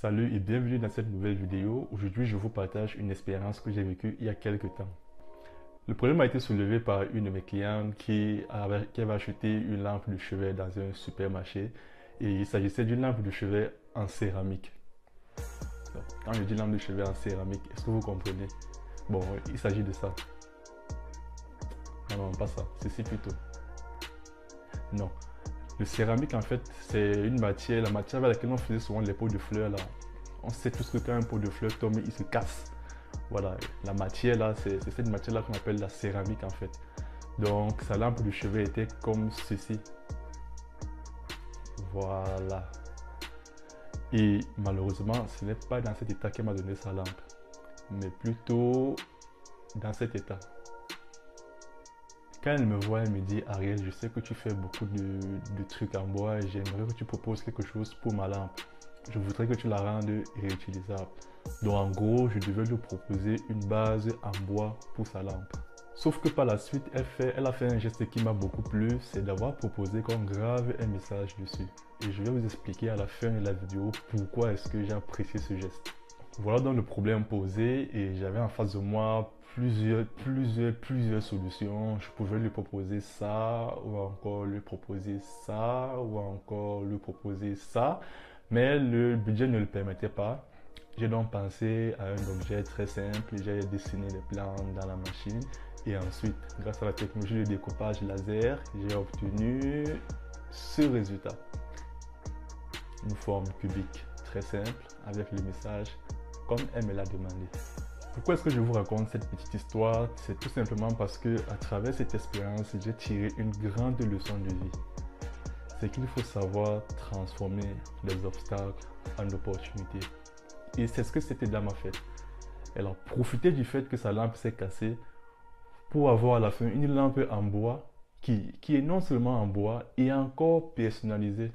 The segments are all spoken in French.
Salut et bienvenue dans cette nouvelle vidéo. Aujourd'hui, je vous partage une expérience que j'ai vécue il y a quelques temps. Le problème a été soulevé par une de mes clientes qui avait acheté une lampe de chevet dans un supermarché et il s'agissait d'une lampe de chevet en céramique. Donc, quand je dis lampe de chevet en céramique, est-ce que vous comprenez? Bon, il s'agit de ça. Non, pas ça. Ceci plutôt. Non. Le céramique, en fait, c'est une matière, la matière avec laquelle on faisait souvent les pots de fleurs là. On sait tous que quand un pot de fleurs tombe, il se casse. Voilà, la matière là, c'est cette matière là qu'on appelle la céramique en fait. Donc, sa lampe de chevet était comme ceci. Voilà. Et malheureusement, ce n'est pas dans cet état qu'elle m'a donné sa lampe, mais plutôt dans cet état. Quand elle me voit, elle me dit: Ariel, je sais que tu fais beaucoup de trucs en bois et j'aimerais que tu proposes quelque chose pour ma lampe. Je voudrais que tu la rendes réutilisable. Donc en gros, je devais lui proposer une base en bois pour sa lampe. Sauf que par la suite, elle a fait un geste qui m'a beaucoup plu, c'est d'avoir proposé qu'on grave un message dessus. Et je vais vous expliquer à la fin de la vidéo pourquoi est-ce que j'ai apprécié ce geste. Voilà donc le problème posé et j'avais en face de moi plusieurs solutions. Je pouvais lui proposer ça ou encore lui proposer ça ou encore lui proposer ça. Mais le budget ne le permettait pas. J'ai donc pensé à un objet très simple. J'ai dessiné les plans dans la machine. Et ensuite, grâce à la technologie de découpage laser, j'ai obtenu ce résultat. Une forme cubique très simple avec le message comme elle me l'a demandé. Pourquoi est-ce que je vous raconte cette petite histoire? C'est tout simplement parce que à travers cette expérience, j'ai tiré une grande leçon de vie. C'est qu'il faut savoir transformer les obstacles en opportunités. Et c'est ce que cette dame a fait. Elle a profité du fait que sa lampe s'est cassée pour avoir à la fin une lampe en bois qui est non seulement en bois et encore personnalisée.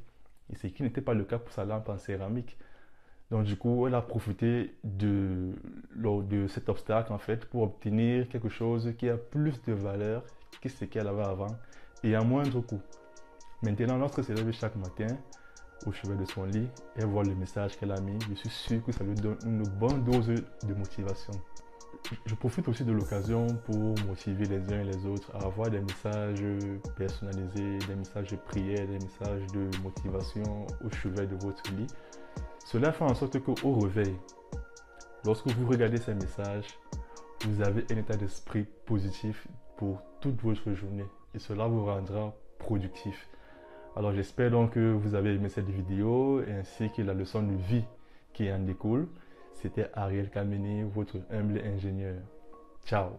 Et ce qui n'était pas le cas pour sa lampe en céramique. Donc du coup, elle a profité de cet obstacle en fait pour obtenir quelque chose qui a plus de valeur que ce qu'elle avait avant et à moindre coût. Maintenant, lorsque se lève chaque matin au chevet de son lit et voit le message qu'elle a mis, je suis sûr que ça lui donne une bonne dose de motivation. Je profite aussi de l'occasion pour motiver les uns et les autres à avoir des messages personnalisés, des messages de prière, des messages de motivation au chevet de votre lit. Cela fait en sorte qu'au réveil, lorsque vous regardez ces messages, vous avez un état d'esprit positif pour toute votre journée et cela vous rendra productif. Alors j'espère donc que vous avez aimé cette vidéo ainsi que la leçon de vie qui en découle. C'était Ariel Kameni, votre humble ingénieur. Ciao!